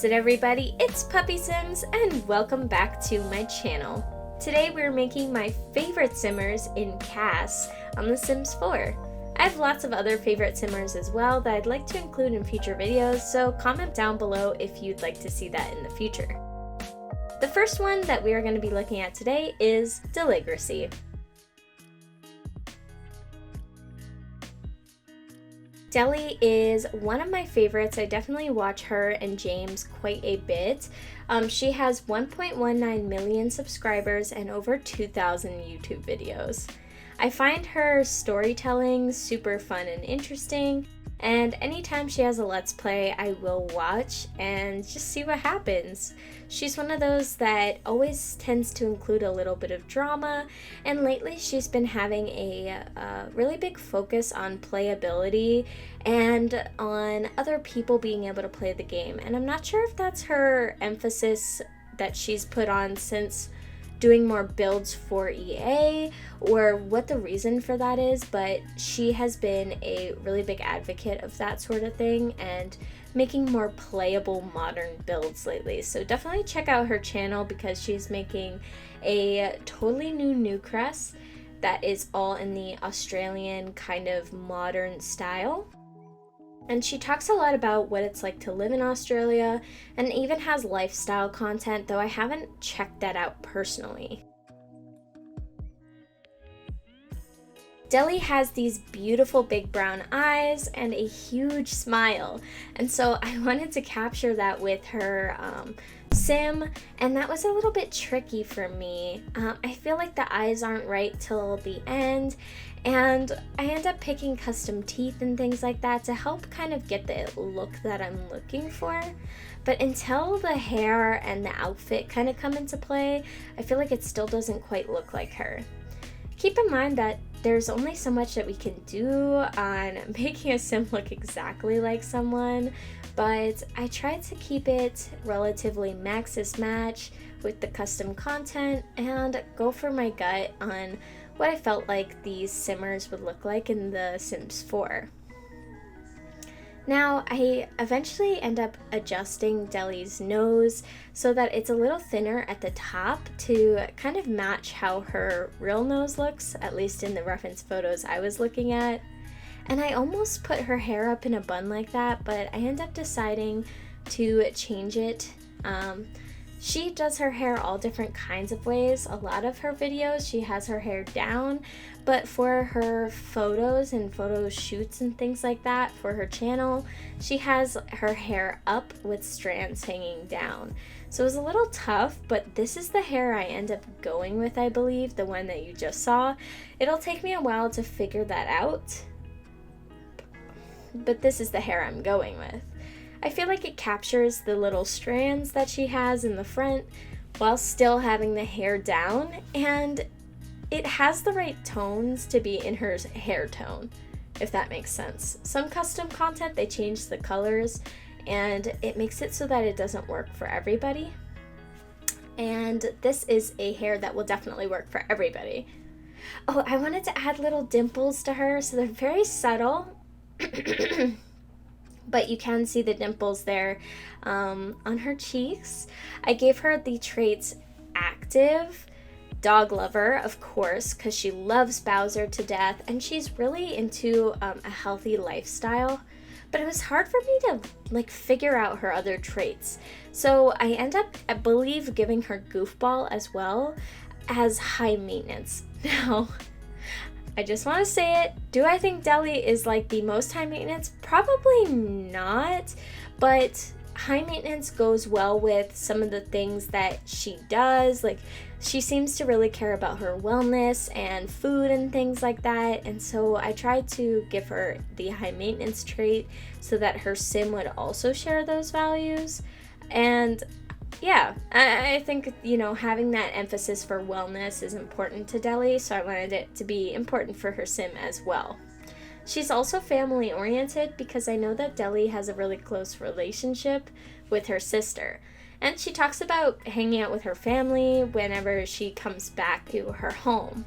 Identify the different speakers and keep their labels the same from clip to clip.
Speaker 1: is it, everybody? It's Puppy Sims and welcome back to my channel. Today we're making my favorite simmers in CAS on The Sims 4. I have lots of other favorite simmers as well that I'd like to include in future videos, so comment down below if you'd like to see that in the future. The first one that we are going to be looking at today is Deligracy. Deli is one of my favorites. I definitely watch her and James quite a bit. She has 1.19 million subscribers and over 2,000 YouTube videos. I find her storytelling super fun and interesting, and anytime she has a Let's Play, I will watch and just see what happens. She's one of those that always tends to include a little bit of drama, and lately she's been having a really big focus on playability and on other people being able to play the game. And I'm not sure if that's her emphasis that she's put on since doing more builds for EA or what the reason for that is, but she has been a really big advocate of that sort of thing and making more playable modern builds lately. So definitely check out her channel because she's making a totally new Newcrest that is all in the Australian kind of modern style. And she talks a lot about what it's like to live in Australia and even has lifestyle content, though I haven't checked that out personally. Deli has these beautiful big brown eyes and a huge smile, and so I wanted to capture that with her sim, and that was a little bit tricky for me. I feel like the eyes aren't right till the end, and I end up picking custom teeth and things like that to help kind of get the look that I'm looking for. But until the hair and the outfit kind of come into play, I feel like it still doesn't quite look like her. Keep in mind that there's only so much that we can do on making a sim look exactly like someone, but I tried to keep it relatively Maxis match with the custom content and go for my gut on what I felt like these simmers would look like in The Sims 4. Now, I eventually end up adjusting Deli's nose so that it's a little thinner at the top to kind of match how her real nose looks, at least in the reference photos I was looking at. And I almost put her hair up in a bun like that, but I end up deciding to change it. She does her hair all different kinds of ways. A lot of her videos, she has her hair down, but for her photos and photo shoots and things like that for her channel, she has her hair up with strands hanging down. So it was a little tough, but this is the hair I end up going with, I believe, the one that you just saw. It'll take me a while to figure that out, but this is the hair I'm going with. I feel like it captures the little strands that she has in the front while still having the hair down, and it has the right tones to be in her hair tone, if that makes sense. Some custom content, they change the colors and it makes it so that it doesn't work for everybody. And this is a hair that will definitely work for everybody. Oh, I wanted to add little dimples to her, so they're very subtle. But you can see the dimples there on her cheeks. I gave her the traits active, dog lover, of course, because she loves Bowser to death, and she's really into a healthy lifestyle. But it was hard for me to figure out her other traits. So I end up, I believe, giving her goofball as well as high maintenance. Now, I just want to say it. Do I think Deli is like the most high maintenance? Probably not, but high maintenance goes well with some of the things that she does. Like, she seems to really care about her wellness and food and things like that, and so I tried to give her the high maintenance trait so that her sim would also share those values. And yeah, I think, you know, having that emphasis for wellness is important to Deli, so I wanted it to be important for her sim as well. She's also family oriented because I know that Deli has a really close relationship with her sister. And she talks about hanging out with her family whenever she comes back to her home.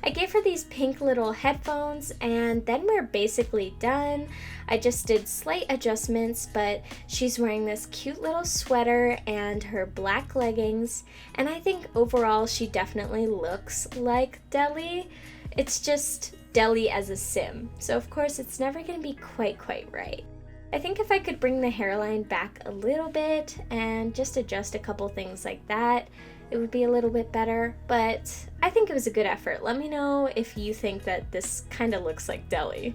Speaker 1: I gave her these pink little headphones, and then we're basically done. I just did slight adjustments, but she's wearing this cute little sweater and her black leggings, and I think overall she definitely looks like Deli. It's just Deli as a sim, so of course it's never going to be quite right. I think if I could bring the hairline back a little bit and just adjust a couple things like that, it would be a little bit better, but I think it was a good effort. Let me know if you think that this kind of looks like Deli.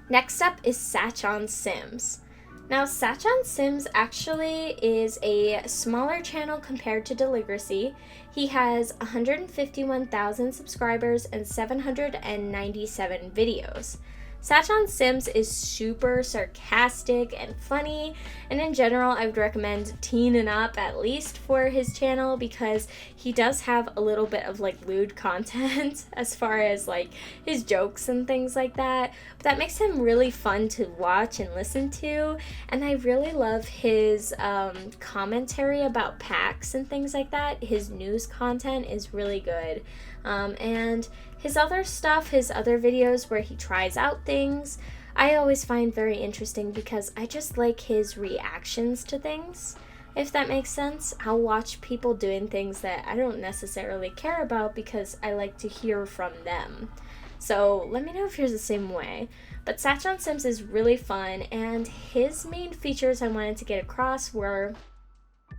Speaker 1: Next up is Satch on Sims. Now, Satch on Sims actually is a smaller channel compared to Deligracy. He has 151,000 subscribers and 797 videos. Satch on Sims is super sarcastic and funny, and in general I would recommend teen and up at least for his channel because he does have a little bit of like lewd content as far as like his jokes and things like that, but that makes him really fun to watch and listen to. And I really love his commentary about packs and things like that. His news content is really good, and his other stuff, his other videos where he tries out things, I always find very interesting because I just like his reactions to things, if that makes sense. I'll watch people doing things that I don't necessarily care about because I like to hear from them. So let me know if you're the same way. But Satch on Sims is really fun, and his main features I wanted to get across were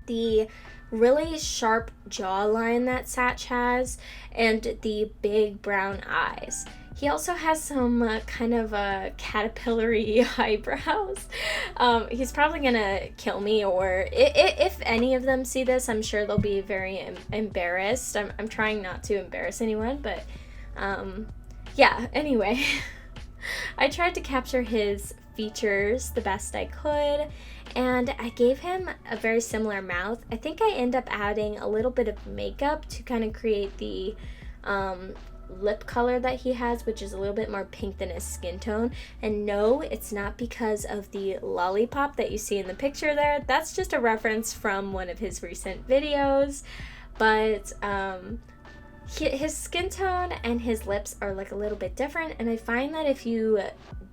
Speaker 1: the really sharp jawline that Satch has and the big brown eyes. He also has some kind of caterpillar-y eyebrows. He's probably gonna kill me, or if any of them see this, I'm sure they'll be very embarrassed. I'm trying not to embarrass anyone, but yeah, anyway. I tried to capture his features the best I could, and I gave him a very similar mouth. I think I end up adding a little bit of makeup to kind of create the lip color that he has, which is a little bit more pink than his skin tone. And no, it's not because of the lollipop that you see in the picture there. That's just a reference from one of his recent videos, but his skin tone and his lips are like a little bit different, and I find that if you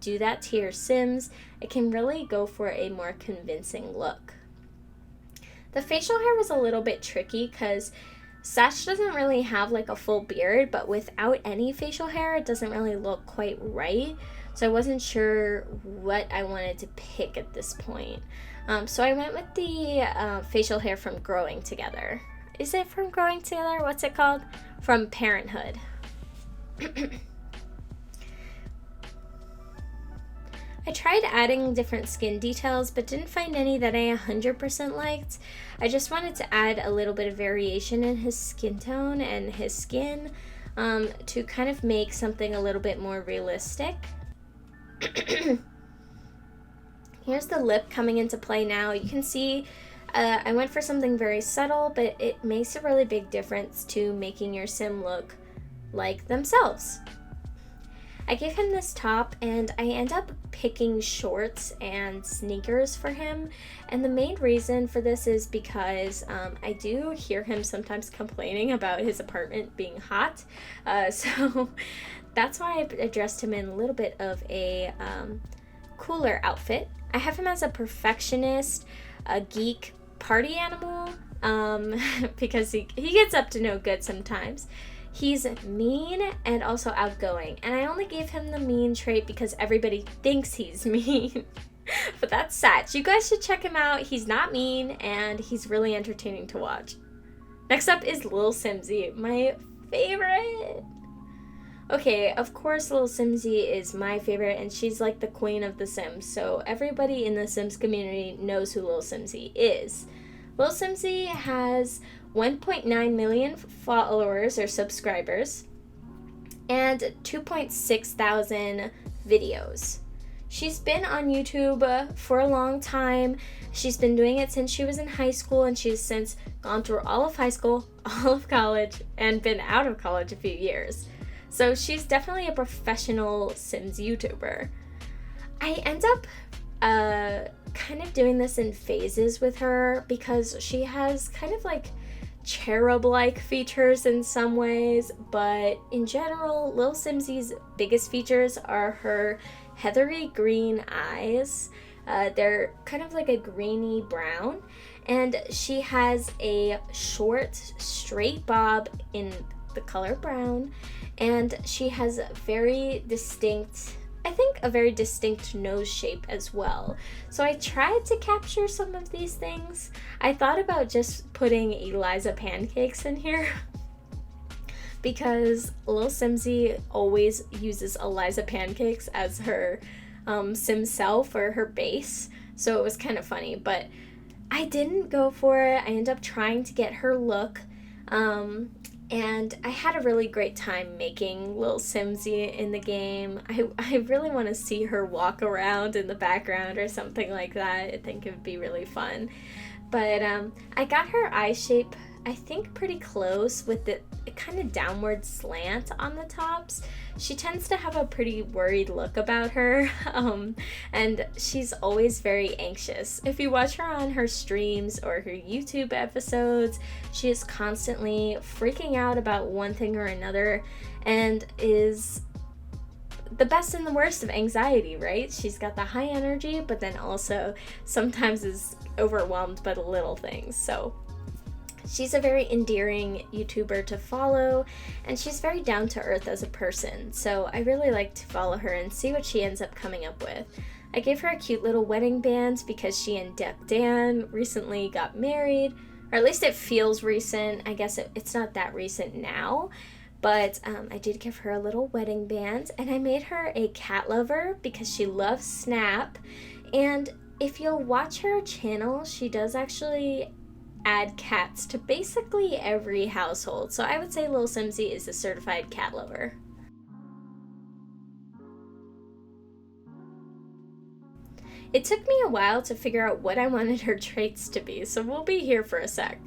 Speaker 1: do that to your Sims, it can really go for a more convincing look. The facial hair was a little bit tricky because Satch doesn't really have like a full beard, but without any facial hair it doesn't really look quite right, so I wasn't sure what I wanted to pick at this point. So I went with the facial hair from Growing Together. Is it from Growing Together? What's it called? From Parenthood. I tried adding different skin details, but didn't find any that I 100% liked. I just wanted to add a little bit of variation in his skin tone and his skin to kind of make something a little bit more realistic. Here's the lip coming into play now. You can see I went for something very subtle, but it makes a really big difference to making your sim look like themselves. I gave him this top, and I end up picking shorts and sneakers for him, and the main reason for this is because I do hear him sometimes complaining about his apartment being hot, so that's why I dressed him in a little bit of a cooler outfit. I have him as a perfectionist, a geek, party animal, because he gets up to no good sometimes. He's mean and also outgoing, and I only gave him the mean trait because everybody thinks he's mean. But that's Satch. You guys should check him out. He's not mean, and he's really entertaining to watch. Next up is Lil Simsy, my favorite. Okay, of course Lil Simsy is my favorite, and she's like the queen of the Sims, so everybody in the Sims community knows who Lil Simsy is. Lil Simsy has 1.9 million followers or subscribers and 2.6 thousand videos. She's been on YouTube for a long time. She's been doing it since she was in high school, and she's since gone through all of high school, all of college, and been out of college a few years. So she's definitely a professional Sims YouTuber. I end up kind of doing this in phases with her because she has kind of like cherub-like features in some ways, but in general, Lil Simsy's biggest features are her heathery green eyes. They're kind of like a greeny brown, and she has a short, straight bob in the color brown, and she has a very distinct nose shape as well. So I tried to capture some of these things. I thought about just putting Eliza Pancakes in here because Lil Simsy always uses Eliza Pancakes as her sim self or her base, so it was kind of funny, but I didn't go for it. I ended up trying to get her look, and I had a really great time making Lil Simsy in the game. I really want to see her walk around in the background or something like that. I think it would be really fun. But I got her eye shape, I think, pretty close with the kind of downward slant on the tops. She tends to have a pretty worried look about her, and she's always very anxious. If you watch her on her streams or her YouTube episodes, she is constantly freaking out about one thing or another and is the best and the worst of anxiety, right? She's got the high energy, but then also sometimes is overwhelmed by the little things. So she's a very endearing YouTuber to follow, and she's very down to earth as a person, so I really like to follow her and see what she ends up coming up with. I gave her a cute little wedding band because she and Deck Dan recently got married, or at least it feels recent. I guess it's not that recent now, but I did give her a little wedding band, and I made her a cat lover because she loves Snap, and if you'll watch her channel, she does actually add cats to basically every household. So I would say Lil Simsy is a certified cat lover. It took me a while to figure out what I wanted her traits to be, so we'll be here for a sec.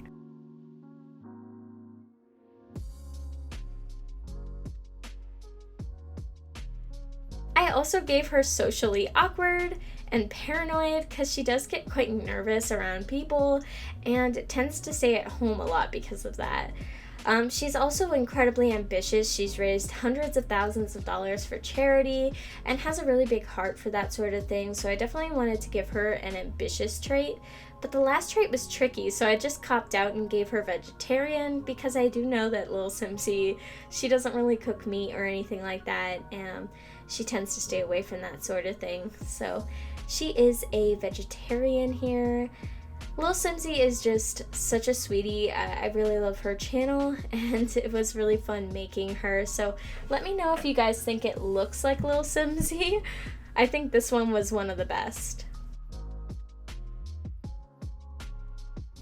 Speaker 1: I also gave her socially awkward and paranoid because she does get quite nervous around people and tends to stay at home a lot because of that. She's also incredibly ambitious. She's raised hundreds of thousands of dollars for charity and has a really big heart for that sort of thing, so I definitely wanted to give her an ambitious trait. But the last trait was tricky, so I just copped out and gave her vegetarian because I do know that Lil Simsy, she doesn't really cook meat or anything like that, and she tends to stay away from that sort of thing. So she is a vegetarian here. Lil Simsy is just such a sweetie. I really love her channel, and it was really fun making her. So let me know if you guys think it looks like Lil Simsy. I think this one was one of the best.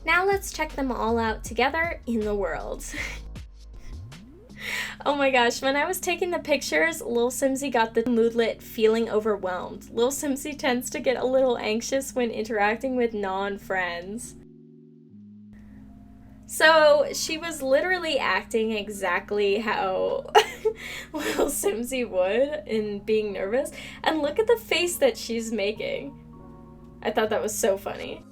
Speaker 1: Now let's check them all out together in the world. Oh my gosh, when I was taking the pictures, Lil Simsy got the moodlet feeling overwhelmed. Lil Simsy tends to get a little anxious when interacting with non-friends. So she was literally acting exactly how Lil Simsy would in being nervous. And look at the face that she's making. I thought that was so funny.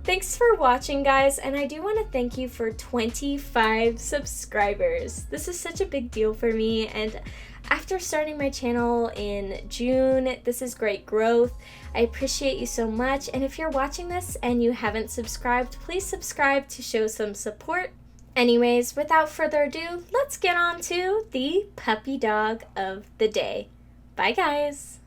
Speaker 1: Thanks for watching, guys, and I do want to thank you for 25 subscribers. This is such a big deal for me, and after starting my channel in June, this is great growth. I appreciate you so much, and if you're watching this and you haven't subscribed, please subscribe to show some support. Anyways, without further ado, let's get on to the puppy dog of the day. Bye, guys!